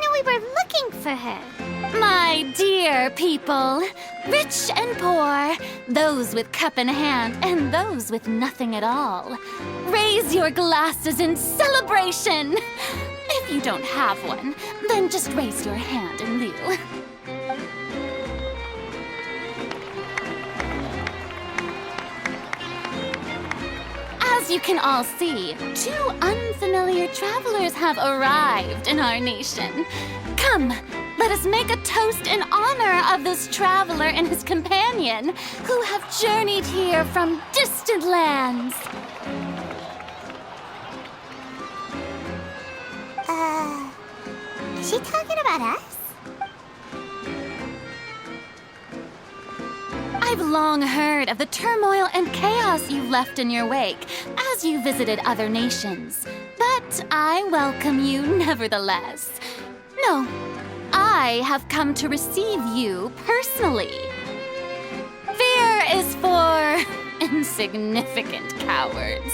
know we were looking for her? My dear people, rich and poor, those with cup in hand and those with nothing at all, raise your glasses in celebration. If you don't have one, then just raise your hand in lieu. As you can all see, two unfamiliar travelers have arrived in our nation. Come, let us make a toast in honor of this traveler and his companion who have journeyed here from distant lands. Is she talking about us? I've long heard of the turmoil and chaos you left in your wake as you visited other nations. But I welcome you nevertheless. No, I have come to receive you personally. Fear is for insignificant cowards.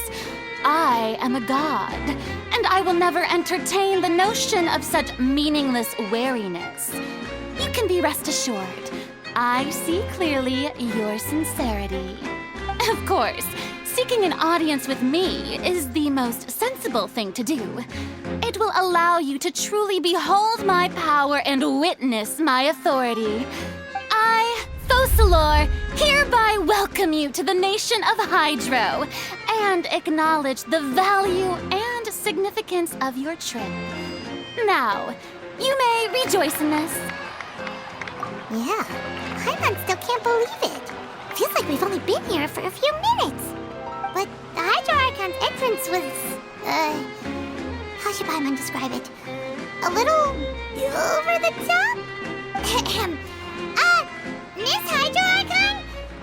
I am a god, and I will never entertain the notion of such meaningless wariness. You can be rest assured, I see clearly your sincerity. Of course, seeking an audience with me is the most sensible thing to do. It will allow you to truly behold my power and witness my authority. I, Fosalor, hereby welcome you to the nation of Hydro and acknowledge the value and significance of your trip. Now, you may rejoice in this. Yeah, Paimon still can't believe it. Feels like we've only been here for a few minutes. But the Hydro Archon's entrance was, how should Paimon describe it? A little over the top? Miss Hydro Archon?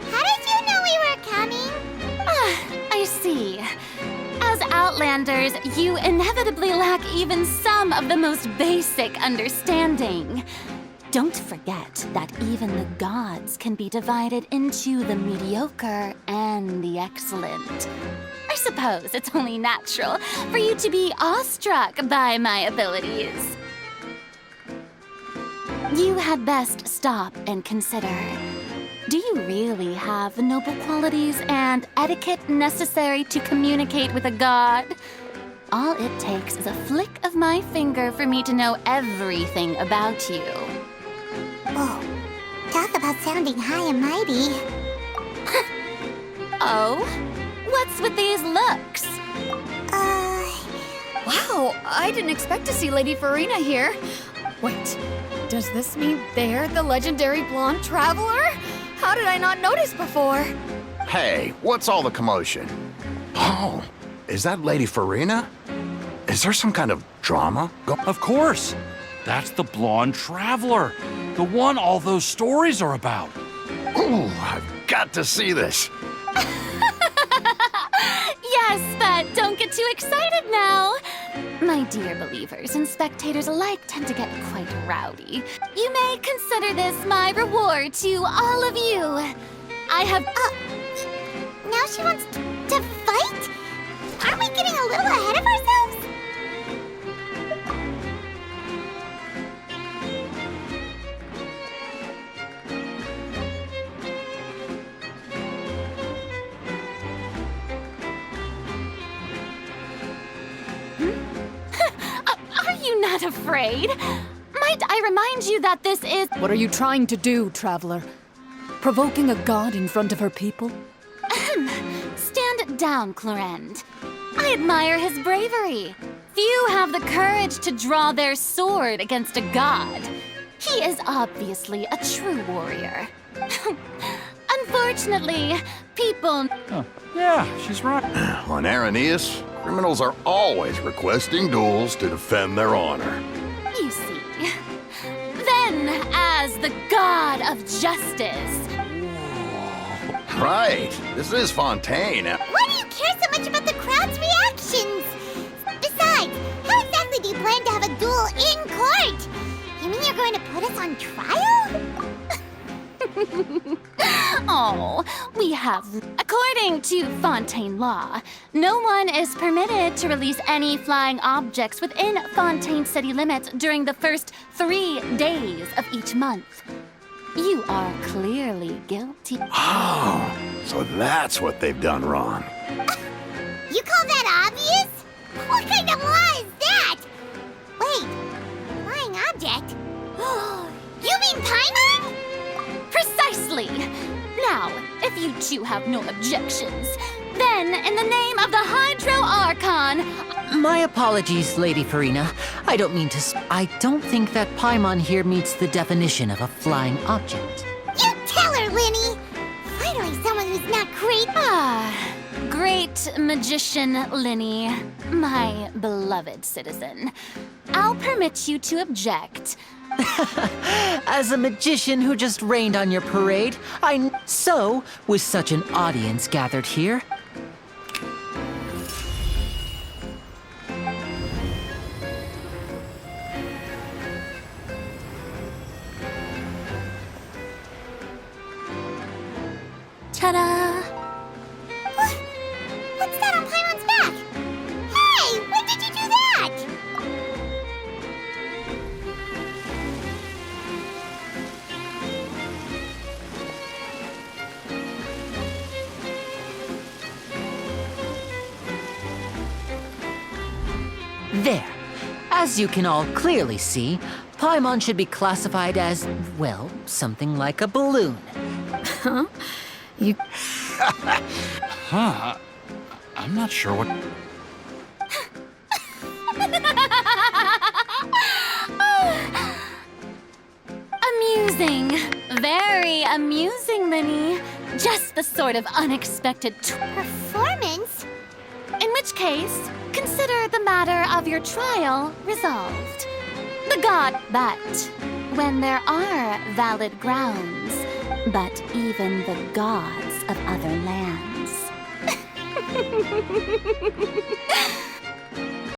How did you know we were coming? I see. As Outlanders, you inevitably lack even some of the most basic understanding. Don't forget that even the gods can be divided into the mediocre and the excellent. I suppose it's only natural for you to be awestruck by my abilities. You had best stop and consider. Do you really have the noble qualities and etiquette necessary to communicate with a god? All it takes is a flick of my finger for me to know everything about you. Whoa, talk about sounding high and mighty. Oh? What's with these looks? Wow, I didn't expect to see Lady Farina here. Wait, does this mean they're the legendary blonde traveler? How did I not notice before? Hey, what's all the commotion? Oh, is that Lady Farina? Is there some kind of drama? Of course. That's the blonde traveler. The one all those stories are about. Ooh, I've got to see this. Yes, but don't get too excited now. My dear believers and spectators alike tend to get quite rowdy. You may consider this my reward to all of you. I have... Now she wants to fight? Aren't we getting a little ahead of ourselves? Are you not afraid? Might I remind you that this is... What are you trying to do, traveler? Provoking a god in front of her people? Stand down, Clorend. I admire his bravery. Few have the courage to draw their sword against a god. He is obviously a true warrior. Unfortunately, people... Oh, yeah, she's right. On Araneus, criminals are always requesting duels to defend their honor. You see. Then, as the god of justice... Right, this is Fontaine. Why do you care so much about the crowd's reactions? Besides, how exactly do you plan to have a duel in court? You mean you're going to put us on trial? Oh, we have a According to Fontaine law, no one is permitted to release any flying objects within Fontaine city limits during the first 3 days of each month. You are clearly guilty. Oh, so that's what they've done wrong. You call that obvious? What kind of law is that? Wait, flying object? You mean Paimon? Precisely! Now, if you two have no objections, then in the name of the Hydro Archon, My apologies, Lady Farina. I don't mean to I don't think that Paimon here meets the definition of a flying object. You tell her, Linny! Finally someone who's not great. great magician Linny, my beloved citizen, I'll permit you to object. As a magician who just rained on your parade, So, with such an audience gathered here, Ta-da! What's that on Paimon's back? Hey, when did you do that? there. As you can all clearly see, Paimon should be classified as, well, something like a balloon. You Huh? I'm not sure what. Amusing. Very amusing, Linny. Just the sort of unexpected Performance? In which case, consider the matter of your trial resolved. The god, but when there are valid grounds, but even the gods of other lands.